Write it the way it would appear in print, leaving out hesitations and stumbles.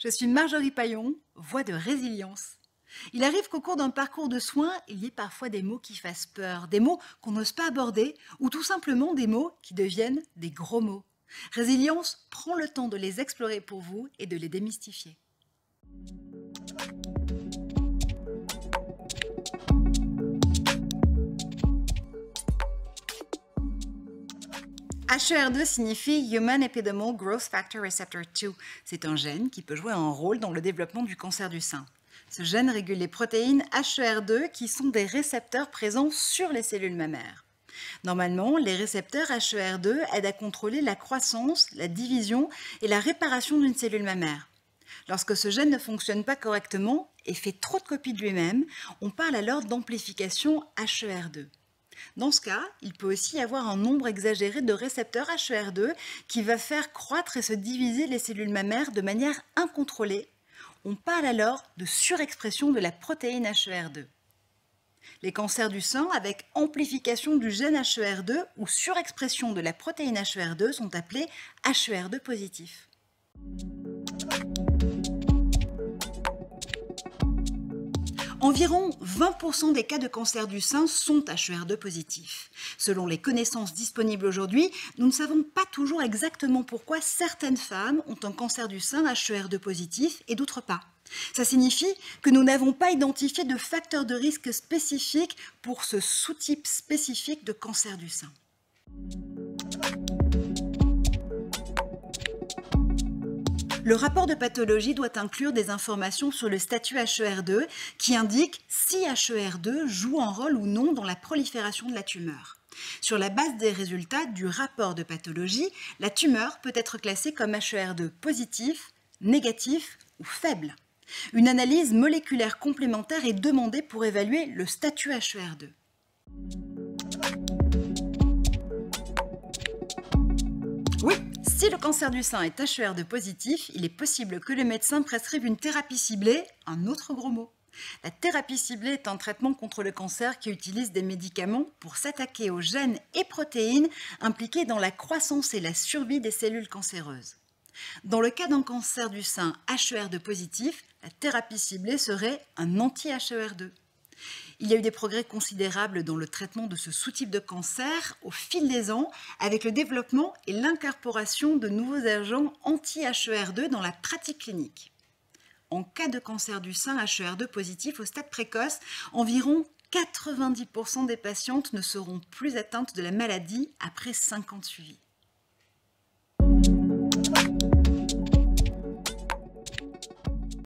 Je suis Marjorie Paillon, voix de résilience. Il arrive qu'au cours d'un parcours de soins, il y ait parfois des mots qui fassent peur, des mots qu'on n'ose pas aborder ou tout simplement des mots qui deviennent des gros mots. Résilience prend le temps de les explorer pour vous et de les démystifier. HER2 signifie Human Epidermal Growth Factor Receptor 2. C'est un gène qui peut jouer un rôle dans le développement du cancer du sein. Ce gène régule les protéines HER2 qui sont des récepteurs présents sur les cellules mammaires. Normalement, les récepteurs HER2 aident à contrôler la croissance, la division et la réparation d'une cellule mammaire. Lorsque ce gène ne fonctionne pas correctement et fait trop de copies de lui-même, on parle alors d'amplification HER2. Dans ce cas, il peut aussi y avoir un nombre exagéré de récepteurs HER2 qui va faire croître et se diviser les cellules mammaires de manière incontrôlée. On parle alors de surexpression de la protéine HER2. Les cancers du sein avec amplification du gène HER2 ou surexpression de la protéine HER2 sont appelés HER2 positifs. Environ 20% des cas de cancer du sein sont HER2 positifs. Selon les connaissances disponibles aujourd'hui, nous ne savons pas toujours exactement pourquoi certaines femmes ont un cancer du sein HER2 positif et d'autres pas. Ça signifie que nous n'avons pas identifié de facteurs de risque spécifiques pour ce sous-type spécifique de cancer du sein. Le rapport de pathologie doit inclure des informations sur le statut HER2 qui indique si HER2 joue un rôle ou non dans la prolifération de la tumeur. Sur la base des résultats du rapport de pathologie, la tumeur peut être classée comme HER2 positif, négatif ou faible. Une analyse moléculaire complémentaire est demandée pour évaluer le statut HER2. Oui, si le cancer du sein est HER2 positif, il est possible que le médecin prescrive une thérapie ciblée, un autre gros mot. La thérapie ciblée est un traitement contre le cancer qui utilise des médicaments pour s'attaquer aux gènes et protéines impliqués dans la croissance et la survie des cellules cancéreuses. Dans le cas d'un cancer du sein HER2 positif, la thérapie ciblée serait un anti-HER2. Il y a eu des progrès considérables dans le traitement de ce sous-type de cancer au fil des ans avec le développement et l'incorporation de nouveaux agents anti-HER2 dans la pratique clinique. En cas de cancer du sein HER2 positif au stade précoce, environ 90% des patientes ne seront plus atteintes de la maladie après 5 ans de suivi.